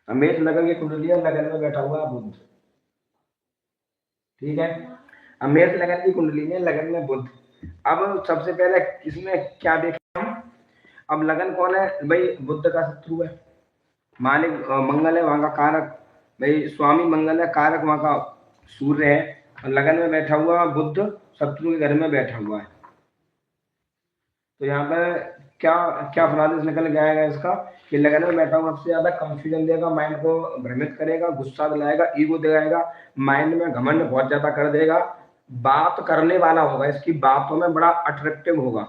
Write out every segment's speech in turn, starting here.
मेष लगन की कुंडली है, लगन में बैठा हुआ है बुध। ठीक है, अब मेष लगन की कुंडली में लगन में बुध। अब सबसे पहले इसमें क्या देखें हम, अब लगन कौन है भाई, बुध का शत्रु है, मालिक मंगल है वहां का कारक, भाई स्वामी मंगल है, कारक वहां का सूर्य है, और लगन में बैठा हुआ बुध शत्रु के घर में बैठा हुआ है। तो यहाँ पर क्या क्या फलादेश निकल के आएगा इसका, कि लगन में बैठा हुआ सबसे ज्यादा कंफ्यूजन देगा, माइंड को भ्रमित करेगा, गुस्सा दिलाएगा, ईगो दिलाएगा, माइंड में घमंड बहुत ज्यादा कर देगा, बात करने वाला होगा, इसकी बातों में बड़ा अट्रैक्टिव होगा,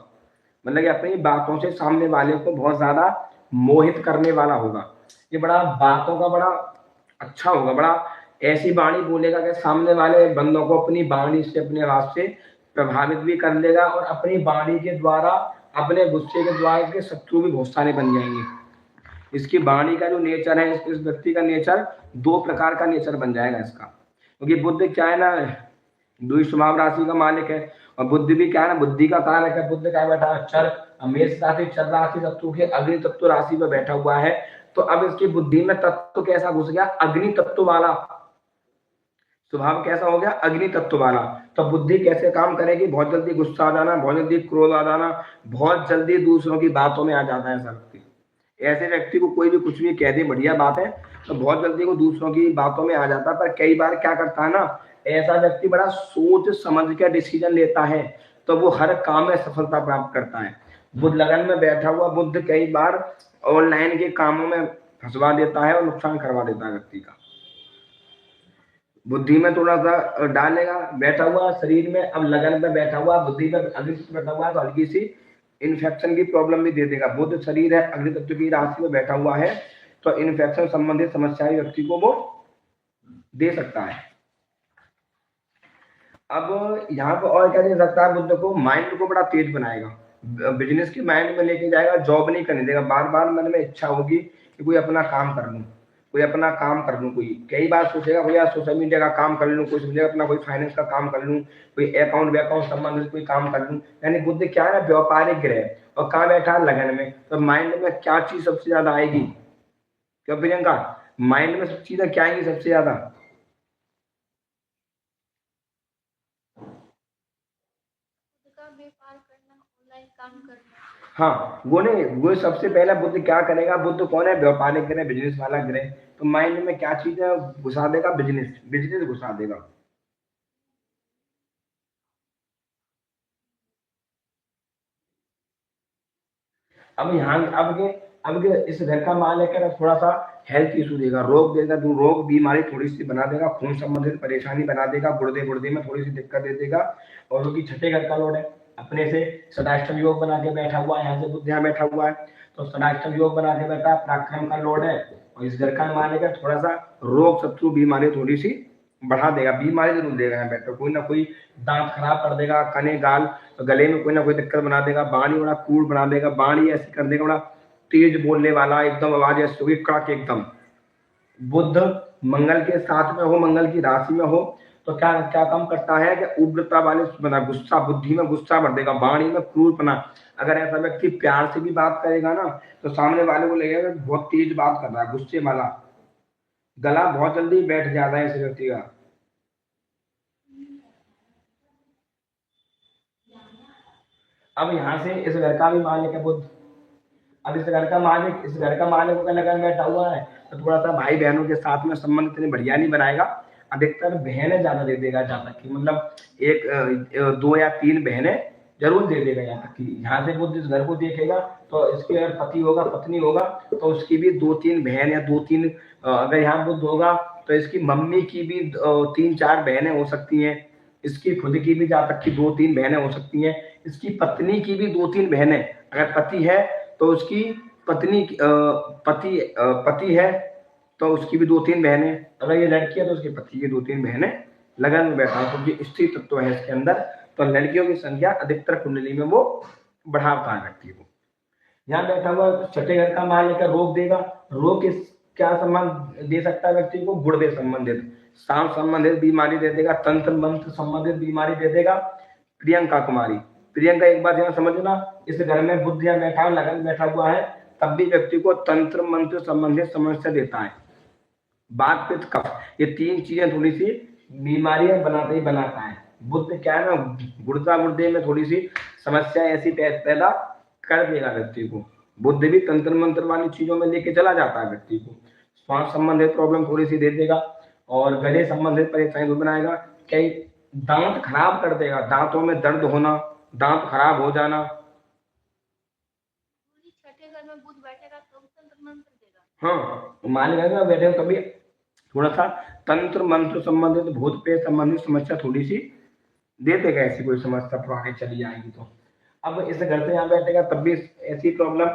मतलब कि अपनी बातों से सामने वाले को बहुत ज्यादा मोहित करने वाला होगा। ये बड़ा बातों का बड़ा अच्छा होगा, बड़ा ऐसी वाणी बोलेगा कि सामने वाले बंदों को अपनी वाणी से, अपने आवाज से प्रभावित भी कर लेगा, और अपनी वाणी के द्वारा, अपने गुस्से के द्वारा के शत्रु भी बहुत सारे बन जाएंगे। इसकी वाणी का जो नेचर है, इस व्यक्ति का नेचर दो प्रकार का नेचर बन जाएगा इसका, क्योंकि बुद्ध क्या है ना, द्वि स्वभाव राशि का मालिक है, और बुद्धि भी क्या है ना, बुद्धि का कारक है। बुद्ध क्या बैठा है, चर, मेष राशि चर राशि शत्रु के अग्नि तत्व राशि में बैठा हुआ है। तो अब इसकी बुद्धि में तत्व कैसा घुस गया, अग्नि तत्व वाला स्वभाव कैसा हो गया, अग्नि तत्व वाला। तो बुद्धि कैसे काम करेगी, बहुत जल्दी गुस्सा आ जाना, बहुत जल्दी क्रोध आ जाना, बहुत जल्दी दूसरों की बातों में आ जाता है ऐसा व्यक्ति। ऐसे व्यक्ति को कोई भी कुछ भी कह दे बढ़िया बात है, तो बहुत जल्दी वो दूसरों की बातों में आ जाता है। पर कई बार क्या करता है ना, ऐसा व्यक्ति बड़ा सोच समझ के डिसीजन लेता है, तो वो हर काम में सफलता प्राप्त करता है। बुध लगन में बैठा हुआ बुध कई बार ऑनलाइन के कामों में फंसवा देता है और नुकसान करवा देता है व्यक्ति का। बुद्धि में थोड़ा सा डालेगा, बैठा हुआ शरीर में, अब लगन में बैठा हुआ बुद्धि में अग्नि बैठा हुआ है, तो हल्की सी इन्फेक्शन की प्रॉब्लम भी दे देगा। बुध शरीर है, अग्नि तत्व की राशि में बैठा हुआ है, तो इन्फेक्शन संबंधित समस्याएं व्यक्ति को वो दे सकता है। अब यहाँ पर और क्या दे सकता है, बुद्ध को माइंड को बड़ा तेज बनाएगा, बिजनेस की माइंड में लेके जाएगा, जॉब नहीं करने देगा। बार बार मन में इच्छा होगी कि कोई अपना काम कर लूं, कोई अपना काम कर लूं, कोई कई बार सोचेगा भैया सोशल मीडिया का काम कर लूं, कोई सोचेगा अपना कोई फाइनेंस का काम कर लूं, कोई अकाउंट वैकाउंट संबंधित कोई काम कर लूं। यानी बुद्ध क्या है ना, व्यापारिक ग्रह, और कहाँ बैठा है, लगन में। तो माइंड में क्या चीज सबसे ज्यादा आएगी, क्यों प्रियंका, माइंड में सब चीजें क्या आएंगी सबसे ज्यादा, व्यापार करना, ऑनलाइन काम करना। हाँ, वो नहीं, वो सबसे पहला बुद्ध क्या करेगा, बुद्ध कौन है, व्यापारिक ग्रह, बिजनेस वाला ग्रह। तो माइंड में क्या चीज है, घुसा देगा, बिजनेस, बिजनेस घुसा देगा। अब यहाँ अब के इस घर का मालिक है, थोड़ा सा हेल्थ इशू देगा, रोग देगा, जो रोग बीमारी थोड़ी सी बना देगा, खून संबंधित परेशानी बना देगा, गुर्दे गुर्दे में थोड़ी सी दिक्कत दे देगा। और क्योंकि छठे घर का लॉर्ड है, अपने से सदाष्टम योग बना के बैठा हुआ है, यहाँ से बुद्ध यहाँ बैठा हुआ है, तो सदाष्टम योग बना के बैठा, पराक्रम का लॉर्ड है, और इस घर का मालिक है, थोड़ा सा रोग शत्रु बीमारी थोड़ी सी बढ़ा देगा, बीमारी जरूर देगा यहाँ बैठकर, कोई ना कोई दांत खराब कर देगा, कने गाल गले में कोई ना कोई दिक्कत बना देगा, वाणी बड़ा कूड़ बना देगा, वाणी ऐसी कर देगा, बड़ा तेज बोलने वाला, एकदम आवाज ऐसी होगी कड़क एकदम। बुद्ध मंगल के साथ में हो, मंगल की राशि में हो, तो क्या क्या काम करता है कि उग्रता वाले, गुस्सा, बुद्धि में गुस्सा भर देगा, वाणी में क्रूरपना। अगर ऐसा व्यक्ति प्यार से भी बात करेगा ना, तो सामने वाले को लगेगा बहुत तेज बात कर रहा है, गुस्से वाला, गला बहुत जल्दी बैठ जाता है इस व्यक्ति का। अब यहाँ से इस घर का भी मालिक है बुद्ध। अब इस घर का मालिक, इस घर का मालिक का लगन बैठा हुआ है, तो थोड़ा सा भाई बहनों के साथ में संबंध इतने बढ़िया नहीं बनाएगा। अधिकतर बहनें ज्यादा दे देगा, जहाँ तक कि मतलब एक दो या तीन बहनें जरूर दे देगा। यहाँ तक कि यहाँ से बुद्ध इस घर को देखेगा, तो इसके अगर पति होगा, पत्नी होगा, तो उसकी भी दो तीन बहन या दो तीन, अगर यहाँ बुद्ध होगा तो इसकी मम्मी की भी तीन चार बहनें हो सकती हैं, इसकी खुद की भी जहाँ तक कि दो तीन बहनें हो सकती हैं, इसकी पत्नी की भी दो तीन बहनें, अगर पति है तो उसकी पत्नी पति है तो उसकी भी दो तीन बहनें, अगर ये लड़की है तो उसके पति की दो तीन बहनें लगन में बैठा है, क्योंकि स्त्री तत्व है इसके अंदर। तो लड़कियों की संख्या अधिकतर कुंडली में वो बढ़ाता है व्यक्ति को। यहाँ बैठा हुआ छठे घर का मालिक है, रोग देगा। रोग किस क्या संबंध दे सकता है व्यक्ति को, गुर्दे संबंधित, सांस संबंधित बीमारी दे देगा, तंत्र मंत्र संबंधित बीमारी दे देगा। प्रियंका कुमारी, प्रियंका एक बात यहाँ समझना, इस घर में बुद्ध यहाँ बैठा, लगन बैठा हुआ है, तब भी व्यक्ति को तंत्र मंत्र संबंधित समस्या देता है। बात पित्त कफ, ये तीन चीजें थोड़ी सी बीमारियां बनाते ही बनाता है। बुद्ध क्या है ना, गुर्दा गुर्दे में थोड़ी सी समस्या ऐसी पैदा कर देगा व्यक्ति को। बुद्ध भी तंत्र मंत्र वाली चीजों में लेके चला जाता है व्यक्ति को, श्वास संबंधित प्रॉब्लम थोड़ी सी दे देगा, और गले संबंधित परेशानी बनाएगा, कई दांत खराब कर देगा, दांतों में दर्द होना, दांत खराब हो जाना। पूरी छठे घर में बुध बैठेगा तो तंत्र मंत्र देगा। हाँ, मान लीजिए बैठे हो कभी थोड़ा सा तंत्र मंत्र संबंधित, भूत प्रेत संबंधित समस्या थोड़ी सी दे देगा, ऐसी कोई समस्या पुरानी चली जाएगी तो। अब इस घर से यहाँ बैठेगा तब भी ऐसी प्रॉब्लम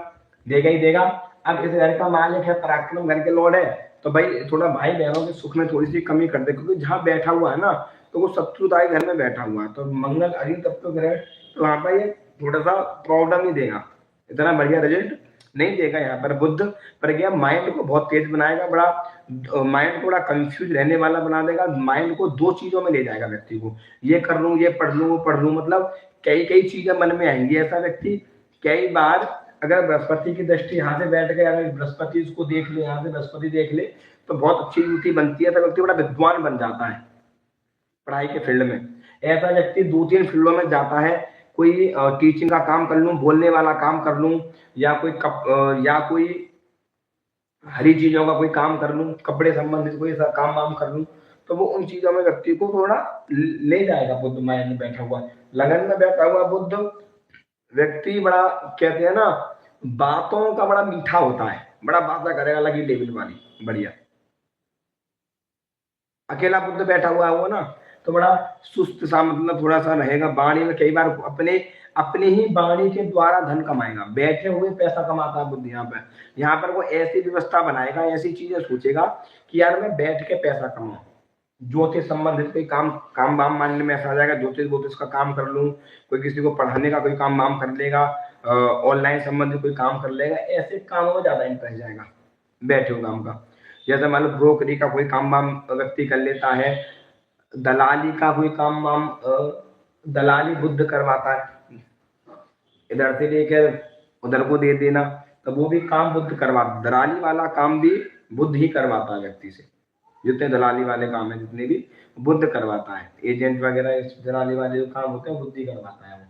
देगा ही देगा। अब इस घर का मालिक है, पराक्रम घर के लॉर्ड है, तो भाई थोड़ा भाई बहनों के सुख में थोड़ी सी कमी कर दे, क्योंकि जहाँ बैठा हुआ है ना, तो वो शत्रुदायी घर में बैठा हुआ है, तो मंगल अधीन तत्व ग्रह है, तो वहां पर ये थोड़ा सा प्रॉब्लम ही देगा, इतना बढ़िया रिजल्ट नहीं देगा यहाँ पर बुद्ध। पर क्या, माइंड को बहुत तेज बनाएगा, बड़ा माइंड को बड़ा कंफ्यूज रहने वाला बना देगा, माइंड को दो चीजों में ले जाएगा व्यक्ति को, ये कर लूं, ये पढ़ लूं, वो पढ़ लूं, मतलब कई कई चीजें मन में आएंगी। ऐसा व्यक्ति कई बार, अगर बृहस्पति की दृष्टि यहाँ से बैठ गए, अगर बृहस्पति इसको देख ले, यहाँ से बृहस्पति देख ले, तो बहुत अच्छी युति बनती है, तो व्यक्ति बड़ा विद्वान बन जाता है पढ़ाई के फील्ड में। ऐसा व्यक्ति दो तीन फील्डों में जाता है, कोई टीचिंग का काम कर लूं, बोलने वाला काम कर लूं, या कोई हरी चीजों का कोई काम कर लूं, कपड़े संबंधित कोई सा काम वाम कर लूं, तो वो उन चीजों में व्यक्ति को थोड़ा ले जाएगा। बुद्ध माया में बैठा हुआ, लगन में बैठा हुआ बुद्ध व्यक्ति बड़ा, कहते हैं ना, बातों का बड़ा मीठा होता है, बड़ा बातें करेगा, लगी डेविड वाली बढ़िया। अकेला बुद्ध बैठा हुआ है वो ना, तो बड़ा सुस्त सा, मतलब थोड़ा सा रहेगा, वाणी में कई बार अपने अपने ही वाणी के द्वारा धन कमाएगा, बैठे हुए पैसा कमाता है बुद्ध। यहाँ पर वो ऐसी व्यवस्था बनाएगा, ऐसी चीजें सोचेगा कि यार मैं बैठ के पैसा कमाऊं, ज्योतिष संबंधित कोई काम वाम मानने में ऐसा आ जाएगा, ज्योतिष का काम कर लूं, कोई किसी को पढ़ाने का कोई काम वाम कर लेगा, ऑनलाइन संबंधित कोई काम कर लेगा, ऐसे कामों में ज्यादा इंटरेस्ट जाएगा बैठे हुए काम का। जैसे मान लो ब्रोकरी का कोई काम वाम व्यक्ति कर लेता है, दलाली का कोई काम वाम दलाली बुद्ध करवाता है, इधर से लेकर उधर को दे देना, तो वो भी काम बुद्ध करवाता, दलाली वाला काम भी बुद्ध ही करवाता है व्यक्ति से। जितने दलाली वाले काम है जितने भी बुद्ध करवाता है, एजेंट वगैरह इस दलाली वाले जो काम होते हैं बुद्ध ही करवाता है। वो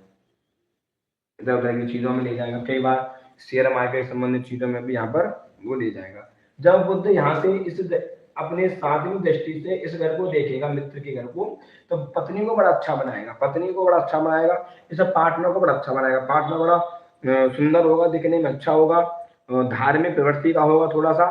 इधर उधर की चीजों में ले जाएगा, कई बार शेयर मार्केट संबंधित चीजों में भी यहाँ पर वो ले जाएगा। जब बुद्ध यहाँ से इस अपने सातवीं दृष्टि से इस घर को देखेगा, मित्र के घर को, तो पत्नी को बड़ा अच्छा बनाएगा, पत्नी को बड़ा अच्छा बनाएगा, इस पार्टनर को बड़ा अच्छा बनाएगा, पार्टनर बड़ा सुंदर होगा, दिखने में अच्छा होगा, धार्मिक प्रवृत्ति का होगा, थोड़ा सा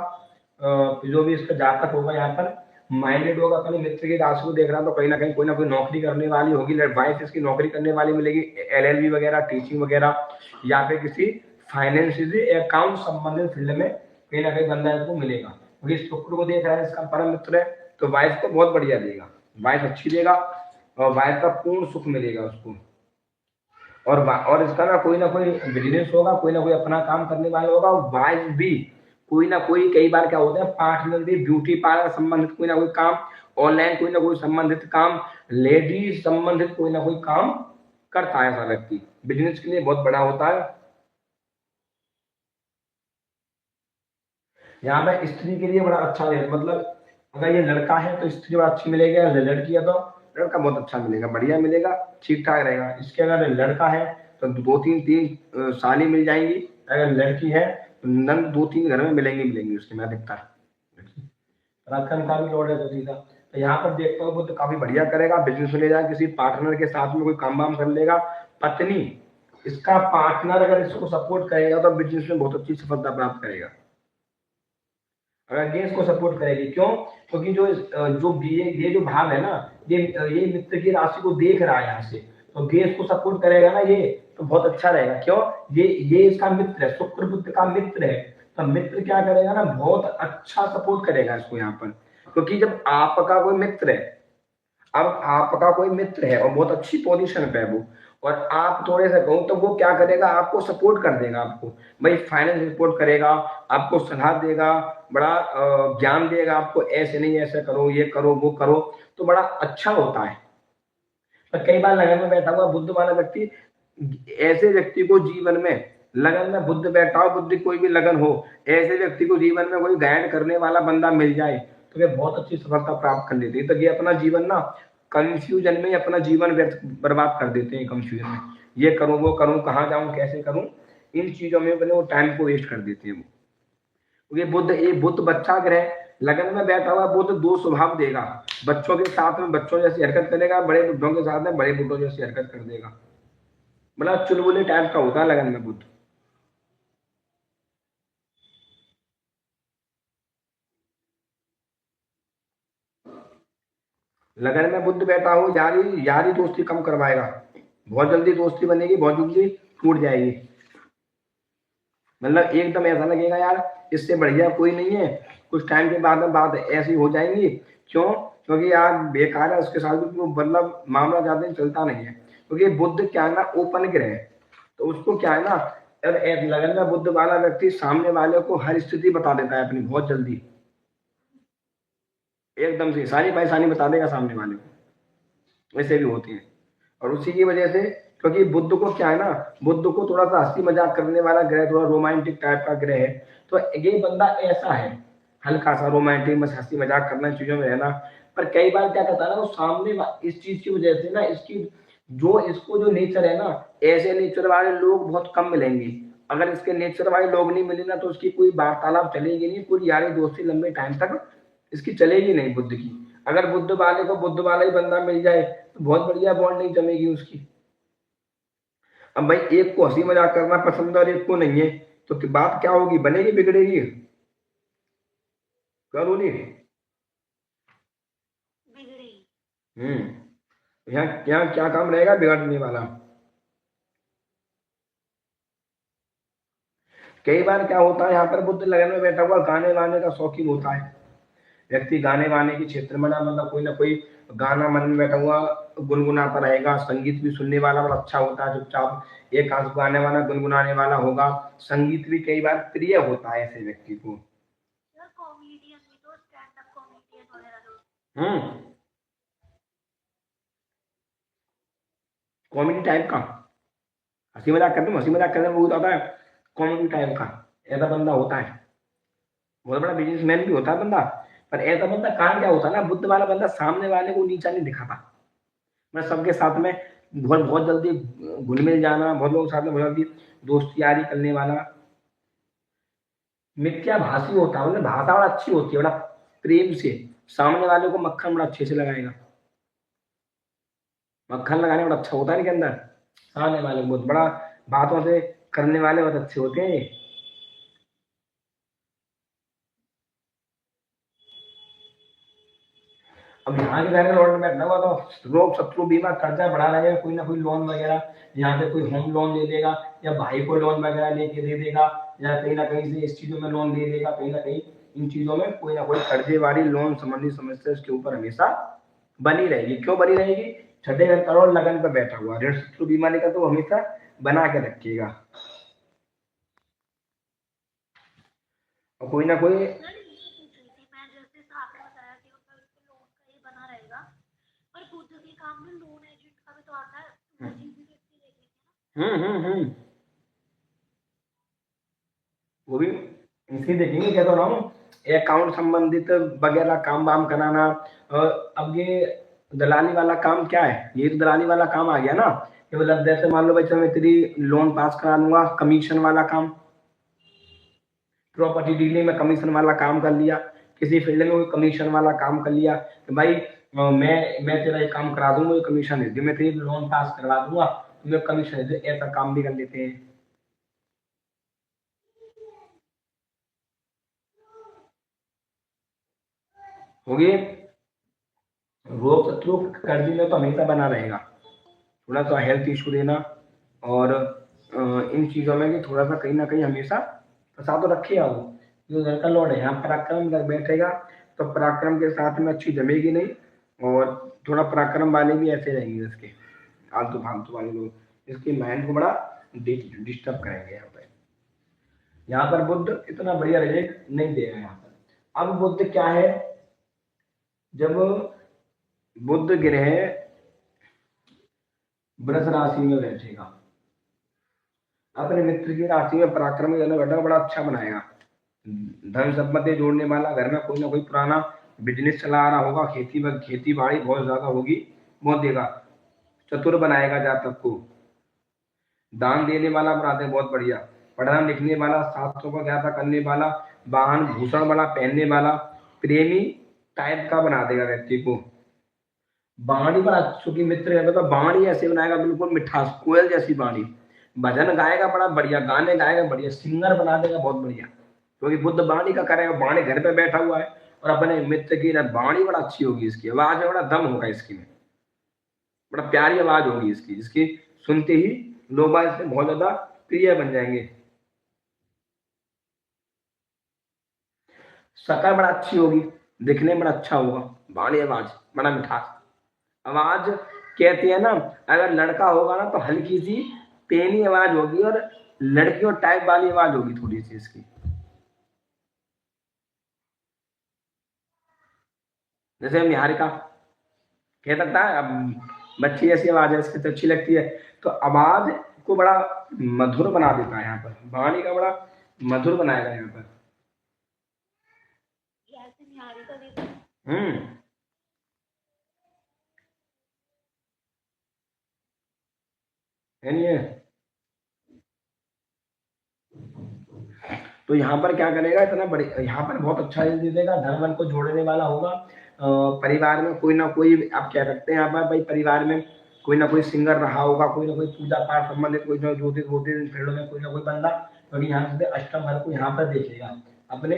जो भी इसका जातक होगा यहाँ पर माइंडेड होगा, अपने मित्र की राशि को देख रहा, तो कहीं ना कहीं कोई ना कोई नौकरी करने वाली होगी, वाइफ इसकी नौकरी करने वाली मिलेगी, LLB वगैरह, टीचिंग वगैरह, या फिर किसी फाइनेंस अकाउंट संबंधित फील्ड में कहीं ना कहीं बंदा इसको मिलेगा, क्योंकि शुक्र को देख रहा है, इसका परम मित्र है, तो वाइफ को बहुत बढ़िया देगा, वाइफ अच्छी देगा, और वाइफ का पूर्ण सुख मिलेगा उसको। और इसका ना कोई बिजनेस होगा, कोई ना कोई अपना काम करने वाला होगा, वाइफ भी कोई ना कोई, कई बार क्या होता है, पार्टनर भी ब्यूटी पार्लर संबंधित कोई ना कोई काम, ऑनलाइन कोई ना कोई संबंधित काम, लेडीज संबंधित कोई ना कोई काम करता है ऐसा व्यक्ति, बिजनेस के लिए बहुत बड़ा होता है। यहाँ पे स्त्री के लिए बड़ा अच्छा है, मतलब अगर ये लड़का है तो स्त्री बड़ा अच्छी मिलेगी, लड़की है तो लड़का बहुत अच्छा मिलेगा, बढ़िया मिलेगा, ठीक ठाक रहेगा। इसके अगर लड़का है तो दो तीन साली मिल जाएंगी, अगर लड़की है तो नंद दो तीन घर में मिलेंगी उसके, मैं दिखता है राजस्थान का भी लॉर्ड है तो सीधा। तो यहाँ पर देखता हूँ बुद्ध काफी बढ़िया करेगा, बिजनेस में ले जाएगा, किसी पार्टनर के साथ में कोई काम वाम कर लेगा। पत्नी, इसका पार्टनर अगर इसको सपोर्ट करेगा तो बिजनेस में बहुत अच्छी सफलता प्राप्त करेगा, अगर गेस को सपोर्ट करेगी। क्यों? क्योंकि ये जो भाव है ना, ये मित्र की राशि को देख रहा है यहाँ से, तो गेस को सपोर्ट करेगा ना, ये तो बहुत अच्छा रहेगा। क्यों? ये इसका मित्र है, शुक्र बुद्ध का मित्र है, तो मित्र क्या करेगा ना, बहुत अच्छा सपोर्ट करेगा इसको यहाँ पर। क्योंकि जब आपका कोई मित्र है, अब आपका कोई मित्र है और बहुत अच्छी पोजीशन पे है वो, और आप थोड़े से कहूँ तो वो क्या करेगा, आपको सपोर्ट कर देगा, आपको भाई फाइनेंस सपोर्ट करेगा, आपको सलाह देगा, बड़ा ज्ञान देगा आपको, ऐसे नहीं ऐसे करो, ये करो वो करो, तो बड़ा अच्छा होता है। पर कई बार लगन में बैठा हुआ बुद्ध वाला व्यक्ति, ऐसे व्यक्ति को जीवन में, लगन में बुद्ध बैठा हो, बुद्ध कोई भी लगन हो, ऐसे व्यक्ति को जीवन में कोई गाइड करने वाला बंदा मिल जाए तो वे बहुत अच्छी सफलता प्राप्त कर लेते हैं। तो ये अपना जीवन ना कंफ्यूजन में अपना जीवन व्यर्थ बर्बाद कर देते हैं। कंफ्यूजन में ये करूं वो करूं, कहाँ जाऊं कैसे करूं, इन चीजों में अपने वो टाइम को वेस्ट कर देते हैं। वो ये बुध बच्चा ग्रह लगन में बैठा हुआ बुध दो स्वभाव देगा। बच्चों के साथ में बच्चों जैसी हरकत करेगा, बड़े बुद्धों के साथ में बड़े बुद्धों जैसी हरकत कर देगा। मतलब चुलबुले टाइप का होता है लगन में बुध। लगन में बुद्ध बैठा हो, यारी यारी दोस्ती कम करवाएगा। बहुत जल्दी दोस्ती बनेगी, बहुत जल्दी टूट जाएगी। मतलब एकदम ऐसा लगेगा यार इससे बढ़िया कोई नहीं है। कुछ टाइम के बाद में बात ऐसी हो जाएंगी। क्यों? क्योंकि यार बेकार है, उसके साथ भी मतलब मामला ज्यादा दिन चलता नहीं है। क्योंकि बुद्ध क्या है ना, ओपन ग्रह है। तो उसको क्या है ना, लगन में बुद्ध वाला व्यक्ति सामने वाले को हर स्थिति बता देता है अपनी बहुत जल्दी, एकदम से सारी परेशानी बता देगा सामने वाले को। वैसे भी होती है। और उसी की वजह से, क्योंकि बुद्ध को क्या है ना, बुद्ध को थोड़ा सा हंसी मजाक करने वाला ग्रह, थोड़ा रोमांटिक टाइप का ग्रह है। तो ये बंदा ऐसा है, हल्का सा रोमांटिक, बस हंसी मजाक करना, चीजों में रहना। पर कई बार क्या करता है ना, वो सामने इस चीज की वजह से ना, इसकी इसको जो नेचर है ना, ऐसे नेचर वाले लोग बहुत कम मिलेंगे। अगर इसके नेचर वाले लोग नहीं मिले ना, तो उसकी कोई वार्तालाप चलेगी नहीं, पूरी यारी दोस्ती लंबे टाइम तक इसकी चलेगी नहीं बुद्ध की। अगर बुद्ध वाले को बुद्ध वाला ही बंदा मिल जाए तो बहुत बढ़िया बॉन्ड नहीं जमेगी उसकी। अब भाई एक को हंसी मजाक करना पसंद है और एक को नहीं है, तो बात क्या होगी, बनेगी बिगड़ेगी? करो नहीं। यहाँ यहाँ क्या काम रहेगा बिगड़ने वाला? कई बार क्या होता है, यहाँ पर बुद्ध लगन में बैठा हुआ गाने वाने का शौकीन होता है व्यक्ति। गाने वाने के क्षेत्र में ना, मतलब कोई ना कोई गाना मन में बैठा हुआ गुनगुनाता रहेगा। संगीत भी सुनने वाला बड़ा अच्छा होता है, चुपचाप एक आंसू गाने वाला गुनगुनाने वाला होगा। संगीत भी कई बार प्रिय होता है ऐसे व्यक्ति को। कॉमेडी टाइप का हंसी मजाक करते, हंसी मजाक करने में बहुत आता है। कॉमेडी टाइप का ऐसा बंदा होता है, बहुत बड़ा बिजनेसमैन भी होता है बंदा। पर ऐसा बंदा काम क्या होता है ना, बुद्ध वाला बंदा सामने वाले को नीचा नहीं दिखाता। मैं सबके साथ में बहुत बहुत जल्दी घुल मिल जाना, बहुत लोगों के साथ में बहुत जल्दी दोस्ती यारी करने वाला। मिथ्या भाषी होता है, मतलब भाषा बड़ा अच्छी होती है, बड़ा प्रेम से सामने वाले को मक्खन बड़ा अच्छे से लगाएगा। मक्खन लगाने बड़ा अच्छा होता है इनके अंदर। सामने वाले बहुत बड़ा बातों से करने वाले बहुत अच्छे होते हैं। अब यहाँ के जाने लौट में बैठना हुआ तो लोग शत्रु बीमा कर्जा बढ़ा रहेगा, कोई ना कोई लोन वगैरह, यहाँ पे कोई होम लोन ले लेगा, या भाई को लोन वगैरह लेके दे देगा, या कहीं ना कहीं से इस चीजों में लोन ले लेगा। कहीं ना कहीं इन चीजों में कोई ना कोई कर्जेवारी लोन संबंधी समस्या इसके ऊपर हमेशा बनी रहेगी। क्यों बनी रहेगी? छठे घर करोड़ लगन पर बैठा हुआ ऋण शत्रु बीमारी का तो हमेशा बना के रखिएगा। और कोई ना कोई वो भी इसी देखेंगे, क्या तो रहा हूँ, अकाउंट संबंधित वगैरह काम वाम कराना। अब ये दलाली वाला काम क्या है, ये तो दलाली वाला काम आ गया ना। ये मतलब जैसे मान लो भाई चलो मैं तेरी लोन पास करा लूंगा, कमीशन वाला काम। प्रॉपर्टी डीलिंग में कमीशन वाला काम कर लिया, किसी फील्ड में कमीशन वाला काम कर लिया कि भाई मैं तेरा ये काम करा दूंगा, मुझे कमीशन दे दे, मैं तेरी लोन पास करवा दूंगा, तुम्हें कमीशन दे दे। ऐसा काम भी कर लेते हैं। होगी रोग शत्रु कर्ज में तो हमेशा बना रहेगा। थोड़ा सा हेल्थ इशू देना और इन चीजों में भी थोड़ा सा कहीं ना कहीं हमेशा फंसा तो रखेगा वो। जो घर का लॉर्ड है, यहाँ पराक्रम कर बैठेगा तो पराक्रम के साथ में अच्छी जमेगी नहीं। और थोड़ा पराक्रम वाले भी ऐसे रहेंगे इसके आलतू फालतू वाले लोग, इसके माइंड को बड़ा डिस्टर्ब करेंगे। यहाँ पर बुद्ध इतना बढ़िया रिजल्ट नहीं देगा यहाँ पर। अब बुद्ध क्या है, जब बुद्ध ग्रह वृष राशि में बैठेगा, अपने मित्र की राशि में पराक्रम बैठा बड़ा अच्छा बनाएगा। धन संपत्ति जोड़ने वाला, घर में कोई ना कोई पुराना बिजनेस चला रहा होगा, खेती बाड़ी बहुत ज्यादा होगी, वो देगा। चतुर बनाएगा जातक को। दान देने वाला बना दे, बहुत बढ़िया। पढ़ना लिखने वाला, शास्त्रों का ज्ञाता करने वाला, वाहन भूषण वाला पहनने वाला, प्रेमी टाइप का बना देगा व्यक्ति को। बाणी बड़ा सुखी मित्र है, मतलब बाणी ऐसे बनाएगा बिल्कुल मिठास, कोयल जैसी बाणी। भजन गाएगा बड़ा बढ़िया, गाने गाएगा बढ़िया, सिंगर बना देगा बहुत बढ़िया। क्योंकि बुद्ध बाणी का करेगा, बाणी घर पे बैठा हुआ है और अपने मित्र की ना बाणी बड़ा अच्छी होगी, इसकी आवाज में बड़ा दम होगा, इसकी में बड़ा प्यारी आवाज होगी इसकी, इसकी सुनते ही लोग इससे बहुत ज्यादा प्रिय बन जाएंगे। शक्ल बड़ा अच्छी होगी, दिखने में बड़ा अच्छा होगा, बाणी आवाज बड़ा मिठास आवाज। कहते हैं ना, अगर लड़का होगा ना तो हल्की सी पेनी आवाज होगी, और लड़कियों टाइप वाली आवाज होगी थोड़ी सी इसकी। जैसे निहारिका कह सकता है, अब बच्ची ऐसी आवाज है इसकी तो अच्छी लगती है, तो आवाज को बड़ा मधुर बना देता है यहाँ पर, वाणी का बड़ा मधुर बनाएगा यहाँ पर। है नहीं है। तो यहाँ पर क्या करेगा, इतना बड़ी यहाँ पर बहुत अच्छा दे देगा, धन वन को जोड़ने वाला होगा। परिवार में कोई ना कोई, आप कह सकते हैं यहाँ पर भाई, परिवार में कोई ना कोई सिंगर रहा होगा, कोई ना कोई पूजा पाठ संबंधित, कोई ना ज्योतिष वोतिष फील्ड में कोई ना कोई बंदा, क्योंकि यहाँ से अष्टम घर को यहाँ पर देखेगा अपने।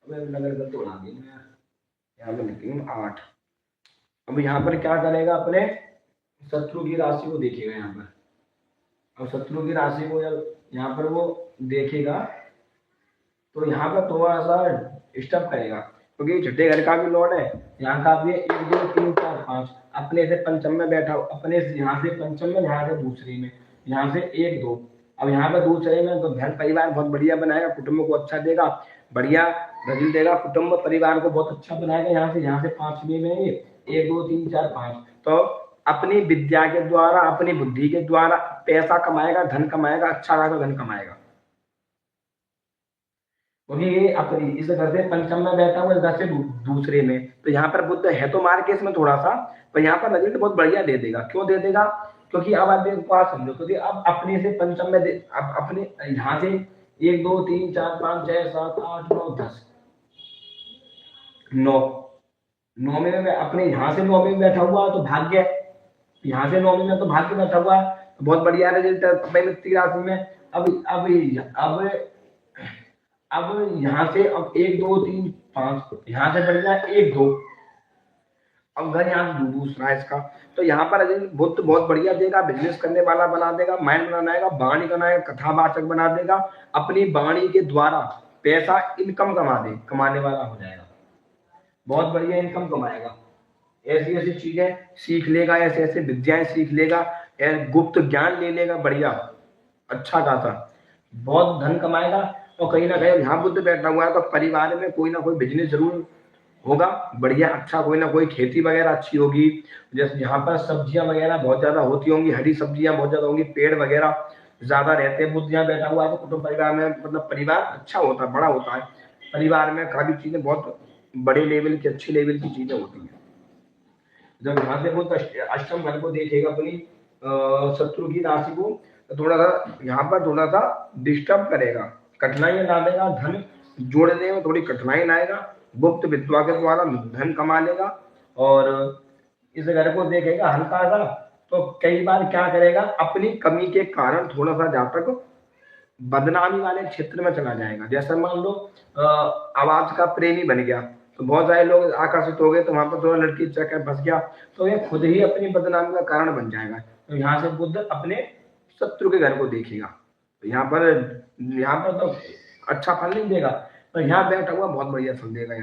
नगर गलत बना दी यहाँ पर लिखेंगे 8। अब यहाँ पर क्या करेगा, अपने शत्रु की राशि को देखेगा यहाँ पर। अब शत्रु की राशि को जब यहाँ पर वो देखेगा तो यहाँ पर थोड़ा सा डिस्टर्ब करेगा, क्योंकि छठे घर का भी लॉर्ड है। यहाँ का भी 1 2 3 4 5, अपने से पंचम में बैठा, अपने यहाँ से पंचम में, यहाँ से दूसरी में, यहाँ से 1 2। अब यहाँ पर दूसरे में तो घर परिवार बहुत बढ़िया बनाएगा, कुटुंब को अच्छा देगा, बढ़िया नजर देगा, कुटुंब परिवार को बहुत अच्छा बनाएगा। यहाँ से 5वीं में 1 2 3 4 5, तो अपनी विद्या के द्वारा, अपनी बुद्धि के द्वारा पैसा कमाएगा, धन कमाएगा, अच्छा खासा धन कमाएगा। क्योंकि ये अपनी इस घर से पंचम में बैठा हुआ, इस घर से दूसरे में, तो यहाँ पर बुद्ध है तो मार के इसमें थोड़ा सा, पर यहाँ पर रिजल्ट बहुत बढ़िया दे देगा। क्यों दे देगा, क्योंकि अब आप एक बात समझो, क्योंकि अब अपने से पंचम में अब अपने यहाँ से 1 2 3 4 5 6 7 8 9 10 9 में अपने यहाँ से 9 में बैठा हुआ तो भाग्य, यहाँ से 9 में तो भाग्य बैठा हुआ है, तो बहुत बढ़िया रिजल्ट है राशि में। अब यहाँ से अब 1 2 3 5, यहाँ से बढ़ गया 1 2, अब घर यहाँ से दूसरा है इसका, तो यहाँ पर बुद्ध बहुत बढ़िया देगा, बिजनेस करने वाला बना देगा, माइंड बनाएगा, वाणी बनाएगा, कथावाचक बना देगा, अपनी वाणी के द्वारा पैसा इनकम कमाने वाला हो जाएगा, बहुत बढ़िया इनकम कमाएगा। ऐसी ऐसी चीजें सीख लेगा, ऐसे ऐसे विद्याएं सीख लेगा, गुप्त ज्ञान ले लेगा, बढ़िया अच्छा खासा बहुत धन कमाएगा। और कहीं ना कहीं यहाँ बुद्ध बैठा हुआ है तो परिवार में कोई ना कोई बिजनेस जरूर होगा बढ़िया, अच्छा कोई ना कोई खेती वगैरह अच्छी होगी, जैसे यहाँ पर सब्जियां वगैरह बहुत ज्यादा होती होंगी, हरी सब्जियां बहुत ज्यादा होंगी, पेड़ वगैरह ज्यादा रहते हैं। बुद्ध यहाँ बैठा हुआ है तो कुटुंब परिवार में, मतलब परिवार अच्छा होता है, बड़ा होता है, परिवार में काफी चीजें बहुत बड़े लेवल की, अच्छी लेवल की चीजें होती हैं। जब यहाँ से बुद्ध अष्टम घर को देखेगा अपनी शत्रु की राशि को, तो थोड़ा सा यहाँ पर थोड़ा सा डिस्टर्ब करेगा, कठिनाइयां डालेगा, धन जोड़ने में थोड़ी कठिनाई लाएगा, गुप्त विद्या के द्वारा धन कमा लेगा। और इस घर को देखेगा हल्का सा, तो कई बार क्या करेगा, अपनी कमी के कारण थोड़ा सा जातक बदनामी वाले क्षेत्र में चला जाएगा। जैसे मान लो आवाज का प्रेमी बन गया, तो बहुत सारे लोग आकर्षित हो गए, तो वहां पर थोड़ा लड़की चक्कर फंस गया, तो ये खुद ही अपनी बदनामी का कारण बन जाएगा। तो यहाँ से बुद्ध अपने शत्रु के घर को देखेगा, तो यहाँ पर तो अच्छा फल नहीं देगा, पर यहाँ बैठा हुआ बहुत बढ़िया फल देगा।